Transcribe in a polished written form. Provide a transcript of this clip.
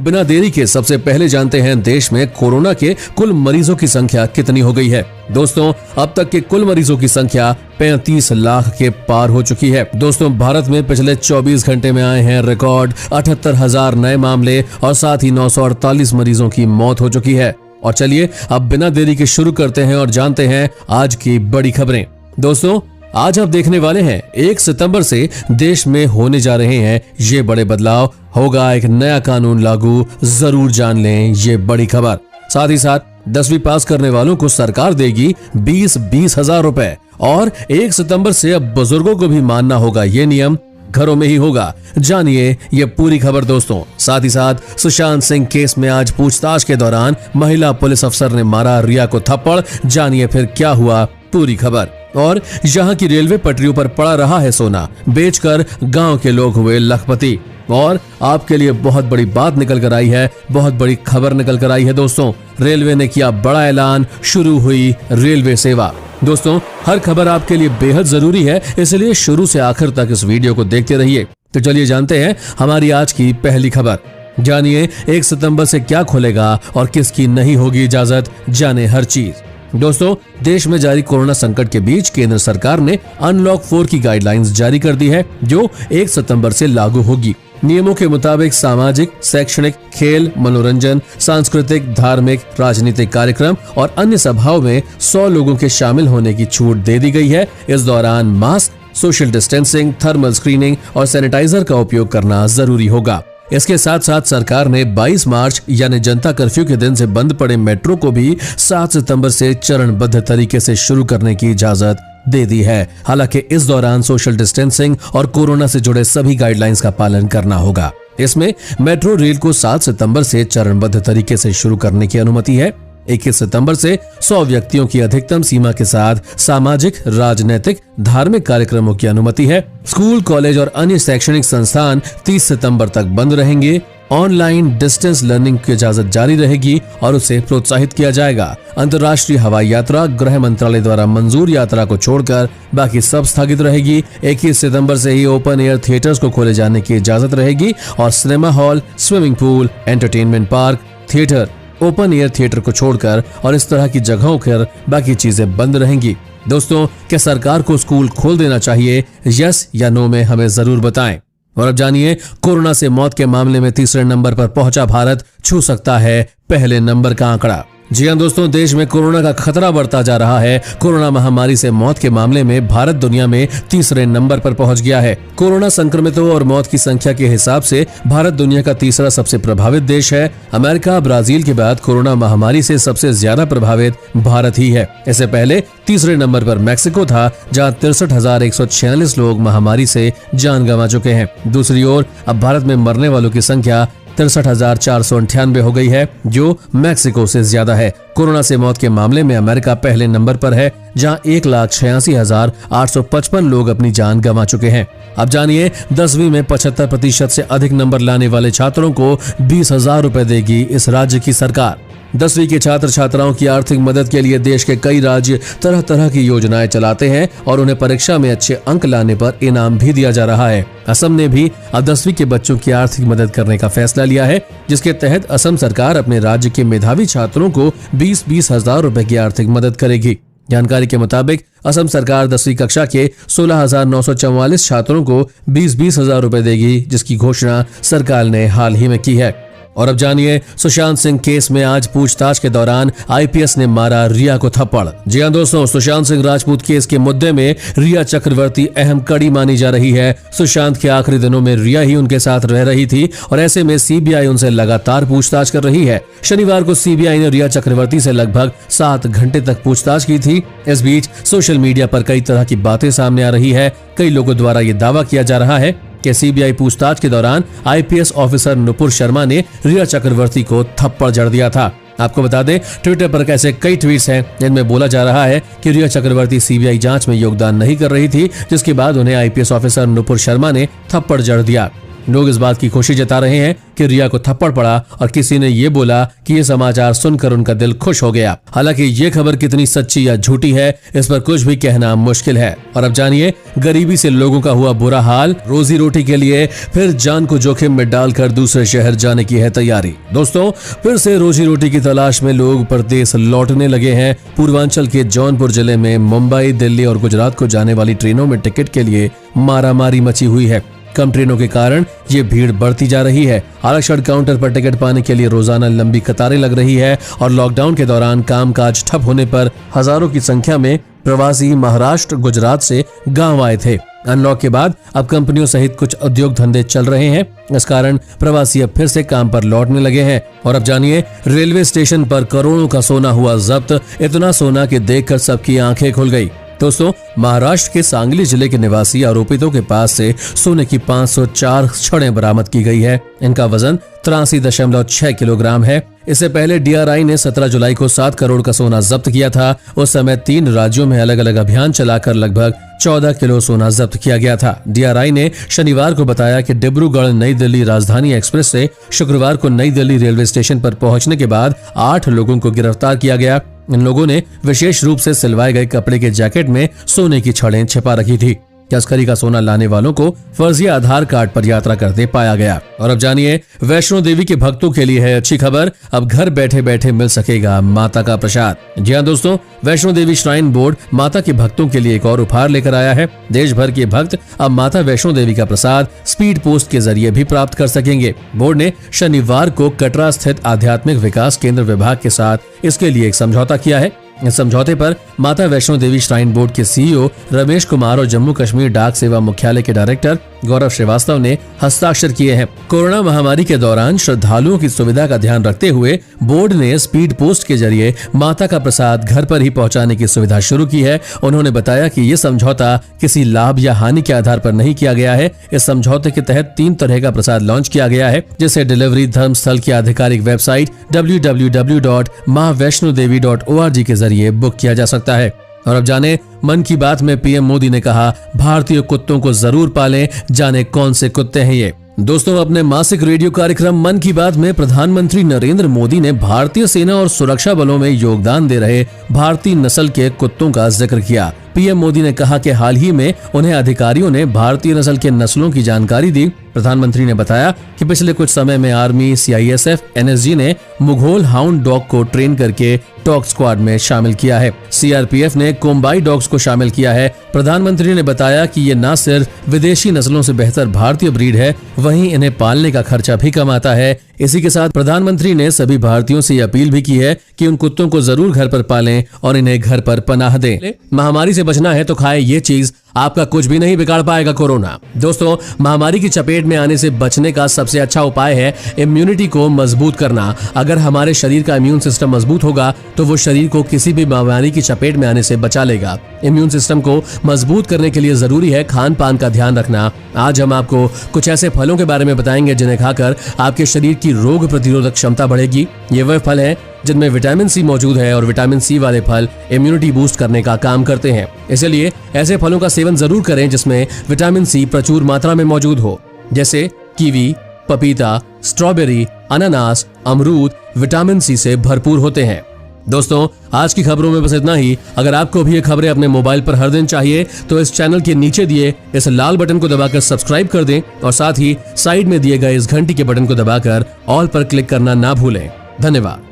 बिना देरी के सबसे पहले जानते हैं देश में कोरोना के कुल मरीजों की संख्या कितनी हो गई है। दोस्तों, अब तक के कुल मरीजों की संख्या 35 लाख के पार हो चुकी है। दोस्तों, भारत में पिछले 24 घंटे में आए हैं रिकॉर्ड 78,000 नए मामले और साथ ही 948 मरीजों की मौत हो चुकी है। और चलिए अब बिना देरी के शुरू करते हैं और जानते हैं आज की बड़ी खबरें। दोस्तों, आज आप देखने वाले हैं 1 सितंबर से देश में होने जा रहे हैं ये बड़े बदलाव, होगा एक नया कानून लागू, जरूर जान लें ये बड़ी खबर। साथ ही साथ 10वीं पास करने वालों को सरकार देगी 20-20 हजार रुपए और 1 सितंबर से अब बुजुर्गों को भी मानना होगा ये नियम, घरों में ही होगा। जानिए ये पूरी खबर दोस्तों। साथ ही साथ सुशांत सिंह केस में आज पूछताछ के दौरान महिला पुलिस अफसर ने मारा रिया को थप्पड़, जानिए फिर क्या हुआ, पूरी खबर। और यहाँ की रेलवे पटरियों पर पड़ा रहा है सोना, बेचकर गांव के लोग हुए लखपति। और आपके लिए बहुत बड़ी बात निकल कर आई है, बहुत बड़ी खबर निकल कर आई है दोस्तों। रेलवे ने किया बड़ा ऐलान, शुरू हुई रेलवे सेवा। दोस्तों, हर खबर आपके लिए बेहद जरूरी है, इसलिए शुरू से आखिर तक इस वीडियो को देखते रहिए। तो चलिए जानते हैं हमारी आज की पहली खबर। जानिए 1 सितंबर से क्या खुलेगा और किसकी नहीं होगी इजाजत, जाने हर चीज। दोस्तों, देश में जारी कोरोना संकट के बीच केंद्र सरकार ने अनलॉक 4 की गाइडलाइंस जारी कर दी है, जो 1 सितंबर से लागू होगी। नियमों के मुताबिक सामाजिक, शैक्षणिक, खेल, मनोरंजन, सांस्कृतिक, धार्मिक, राजनीतिक कार्यक्रम और अन्य सभाओं में 100 लोगों के शामिल होने की छूट दे दी गई है। इस दौरान mask, social distancing, thermal screening और सैनिटाइजर का उपयोग करना जरूरी होगा। इसके साथ साथ सरकार ने 22 मार्च यानी जनता कर्फ्यू के दिन से बंद पड़े मेट्रो को भी 7 सितंबर से चरणबद्ध तरीके से शुरू करने की इजाजत दे दी है। हालांकि इस दौरान सोशल डिस्टेंसिंग और कोरोना से जुड़े सभी गाइडलाइंस का पालन करना होगा। इसमें मेट्रो रेल को 7 सितंबर से चरणबद्ध तरीके से शुरू करने की अनुमति है। 21 सितंबर से 100 व्यक्तियों की अधिकतम सीमा के साथ सामाजिक, राजनीतिक, धार्मिक कार्यक्रमों की अनुमति है। स्कूल, कॉलेज और अन्य शैक्षणिक संस्थान 30 सितंबर तक बंद रहेंगे। ऑनलाइन डिस्टेंस लर्निंग की इजाजत जारी रहेगी और उसे प्रोत्साहित किया जाएगा। अंतर्राष्ट्रीय हवाई यात्रा गृह मंत्रालय द्वारा मंजूर यात्रा को छोड़कर बाकी सब स्थगित रहेगी। 21 सितंबर से ही ओपन एयर थिएटर्स को खोले जाने की इजाजत रहेगी और cinema hall, swimming pool, entertainment park, theatre, open air theatre को छोड़कर और इस तरह की जगहों पर बाकी चीजें बंद रहेंगी। दोस्तों, क्या सरकार को स्कूल खोल देना चाहिए? यस या नो में हमें जरूर बताएं। और अब जानिए कोरोना से मौत के मामले में तीसरे नंबर पर पहुंचा भारत, छू सकता है पहले नंबर का आंकड़ा। जी हां दोस्तों, देश में कोरोना का खतरा बढ़ता जा रहा है। कोरोना महामारी से मौत के मामले में भारत दुनिया में तीसरे नंबर पर पहुंच गया है। कोरोना संक्रमितों और मौत की संख्या के हिसाब से भारत दुनिया का तीसरा सबसे प्रभावित देश है। अमेरिका, ब्राजील के बाद कोरोना महामारी से सबसे ज्यादा प्रभावित भारत ही है। इससे पहले तीसरे नंबर पर मैक्सिको था, जहाँ 63,146 लोग महामारी से जान गंवा चुके हैं। दूसरी ओर अब भारत में मरने वालों की संख्या 63,498 हो गई है, जो मैक्सिको से ज्यादा है। कोरोना से मौत के मामले में अमेरिका पहले नंबर पर है, जहां 1,86,855 लोग अपनी जान गंवा चुके हैं। अब जानिए 10वीं में 75% से अधिक नंबर लाने वाले छात्रों को 20,000 रुपए देगी इस राज्य की सरकार। 10वीं के छात्र छात्राओं की आर्थिक मदद के लिए देश के कई राज्य तरह तरह की योजनाएं चलाते हैं और उन्हें परीक्षा में अच्छे अंक लाने पर इनाम भी दिया जा रहा है। असम ने भी अब 10वीं के बच्चों की आर्थिक मदद करने का फैसला लिया है, जिसके तहत असम सरकार अपने राज्य के मेधावी छात्रों को 20-20 हजार रुपए की आर्थिक मदद करेगी। जानकारी के मुताबिक असम सरकार 10वीं कक्षा के 16,944 छात्रों को 20-20 हजार रुपए देगी, जिसकी घोषणा सरकार ने हाल ही में की है। और अब जानिए सुशांत सिंह केस में आज पूछताछ के दौरान आईपीएस ने मारा रिया को थप्पड़। जी हां दोस्तों, सुशांत सिंह राजपूत केस के मुद्दे में रिया चक्रवर्ती अहम कड़ी मानी जा रही है। सुशांत के आखिरी दिनों में रिया ही उनके साथ रह रही थी और ऐसे में सीबीआई उनसे लगातार पूछताछ कर रही है। शनिवार को सीबीआई ने रिया चक्रवर्ती से लगभग 7 घंटे तक पूछताछ की थी। इस बीच सोशल मीडिया पर कई तरह की बातें सामने आ रही है। कई लोगों द्वारा ये दावा किया जा रहा है कि सीबीआई पूछताछ के दौरान आईपीएस ऑफिसर नुपुर शर्मा ने रिया चक्रवर्ती को थप्पड़ जड़ दिया था। आपको बता दें, ट्विटर पर ऐसे कई ट्वीट्स हैं जिनमें बोला जा रहा है कि रिया चक्रवर्ती सीबीआई जांच में योगदान नहीं कर रही थी, जिसके बाद उन्हें आईपीएस ऑफिसर नुपुर शर्मा ने थप्पड़ जड़ दिया। लोग इस बात की खुशी जता रहे हैं कि रिया को थप्पड़ पड़ा और किसी ने ये बोला कि ये समाचार सुनकर उनका दिल खुश हो गया। हालांकि ये खबर कितनी सच्ची या झूठी है, इस पर कुछ भी कहना मुश्किल है। और अब जानिए, गरीबी से लोगों का हुआ बुरा हाल, रोजी रोटी के लिए फिर जान को जोखिम में डालकर दूसरे शहर जाने की है तैयारी। दोस्तों, फिर से रोजी रोटी की तलाश में लोग परदेश लौटने लगे हैं। पूर्वांचल के जौनपुर जिले में मुंबई, दिल्ली और गुजरात को जाने वाली ट्रेनों में टिकट के लिए मारामारी मची हुई है। कम ट्रेनों के कारण ये भीड़ बढ़ती जा रही है। आरक्षण काउंटर पर टिकट पाने के लिए रोजाना लंबी कतारें लग रही है और लॉकडाउन के दौरान कामकाज ठप होने पर हजारों की संख्या में प्रवासी महाराष्ट्र, गुजरात से गांव आए थे। अनलॉक के बाद अब कंपनियों सहित कुछ उद्योग धंधे चल रहे हैं। इस कारण प्रवासी अब फिर से काम पर लौटने लगे हैं। और अब जानिए, रेलवे स्टेशन पर करोड़ों का सोना हुआ जब्त। इतना सोना कि देखकर सबकी आंखें खुल गई। दोस्तों, महाराष्ट्र के सांगली जिले के निवासी आरोपितों के पास से सोने की 504 छड़ें बरामद की गई है। इनका वजन 83.6 किलोग्राम है। इससे पहले डीआरआई ने 17 जुलाई को 7 करोड़ का सोना जब्त किया था। उस समय 3 राज्यों में अलग अलग अभियान चलाकर लगभग 14 किलो सोना जब्त किया गया था। डीआरआई ने शनिवार को बताया कि डिब्रूगढ़ नई दिल्ली राजधानी एक्सप्रेस से शुक्रवार को नई दिल्ली रेलवे स्टेशन पर पहुंचने के बाद 8 लोगों को गिरफ्तार किया गया। इन लोगों ने विशेष रूप से सिलवाए गए कपड़े के जैकेट में सोने की छड़ें छिपा रखी थी। तस्करी का सोना लाने वालों को फर्जी आधार कार्ड पर यात्रा करते पाया गया। और अब जानिए, वैष्णो देवी के भक्तों के लिए है अच्छी खबर। अब घर बैठे बैठे मिल सकेगा माता का प्रसाद। जी हाँ दोस्तों, वैष्णो देवी श्राइन बोर्ड माता के भक्तों के लिए एक और उपहार लेकर आया है। देश भर के भक्त अब माता वैष्णो देवी का प्रसाद स्पीड पोस्ट के जरिए भी प्राप्त कर सकेंगे। बोर्ड ने शनिवार को कटरा स्थित आध्यात्मिक विकास केंद्र विभाग के साथ इसके लिए एक समझौता किया है। इस समझौते पर माता वैष्णो देवी श्राइन बोर्ड के सीईओ रमेश कुमार और जम्मू कश्मीर डाक सेवा मुख्यालय के डायरेक्टर गौरव श्रीवास्तव ने हस्ताक्षर किए हैं। कोरोना महामारी के दौरान श्रद्धालुओं की सुविधा का ध्यान रखते हुए बोर्ड ने स्पीड पोस्ट के जरिए माता का प्रसाद घर पर ही पहुंचाने की सुविधा शुरू की है। उन्होंने बताया कि ये समझौता किसी लाभ या हानि के आधार पर नहीं किया गया है। इस समझौते के तहत 3 तरह का प्रसाद लॉन्च किया गया है, जिसे डिलीवरी धर्म स्थल की आधिकारिक वेबसाइट www.maavaishnodevi.org के जरिए बुक किया जा सकता है। और अब जाने, मन की बात में पीएम मोदी ने कहा, भारतीय कुत्तों को जरूर पालें, जाने कौन से कुत्ते हैं ये। दोस्तों, अपने मासिक रेडियो कार्यक्रम मन की बात में प्रधानमंत्री नरेंद्र मोदी ने भारतीय सेना और सुरक्षा बलों में योगदान दे रहे भारतीय नस्ल के कुत्तों का जिक्र किया। पीएम मोदी ने कहा कि हाल ही में उन्हें अधिकारियों ने भारतीय नस्ल के नस्लों की जानकारी दी। प्रधानमंत्री ने बताया कि पिछले कुछ समय में आर्मी, सीआईएसएफ, एनएसजी ने मुघोल हाउंड डॉग को ट्रेन करके डॉग स्क्वाड में शामिल किया है। सीआरपीएफ ने कोम्बाई डॉग्स को शामिल किया है। प्रधानमंत्री ने बताया कि ये न सिर्फ विदेशी नस्लों से बेहतर भारतीय ब्रीड है, वहीं इन्हें पालने का खर्चा भी कम आता है। इसी के साथ प्रधानमंत्री ने सभी भारतीयों से अपील भी की है कि उन कुत्तों को जरूर घर पर पालें और इन्हें घर पर पनाह दें। महामारी से बचना है तो खाए ये चीज, आपका कुछ भी नहीं बिगाड़ पाएगा कोरोना। दोस्तों, महामारी की चपेट में आने से बचने का सबसे अच्छा उपाय है इम्यूनिटी को मजबूत करना। अगर हमारे शरीर का इम्यून सिस्टम मजबूत होगा तो वो शरीर को किसी भी महामारी की चपेट में आने से बचा लेगा। इम्यून सिस्टम को मजबूत करने के लिए जरूरी है खान पान का ध्यान रखना। आज हम आपको कुछ ऐसे फलों के बारे में बताएंगे जिन्हें खाकर आपके शरीर की रोग प्रतिरोधक क्षमता बढ़ेगी। ये वह फल हैं जिनमें विटामिन सी मौजूद है और विटामिन सी वाले फल इम्यूनिटी बूस्ट करने का काम करते हैं। इसलिए ऐसे फलों का सेवन जरूर करें जिसमें विटामिन सी प्रचुर मात्रा में मौजूद हो, जैसे कीवी, पपीता, स्ट्रॉबेरी, अनानास, अमरूद विटामिन सी से भरपूर होते हैं। दोस्तों, आज की खबरों में बस इतना ही। अगर आपको भी ये खबरें अपने मोबाइल पर हर दिन चाहिए तो इस चैनल के नीचे दिए इस लाल बटन को दबाकर सब्सक्राइब कर दें और साथ ही साइड में दिए गए इस घंटी के बटन को दबाकर ऑल पर क्लिक करना ना भूलें। धन्यवाद।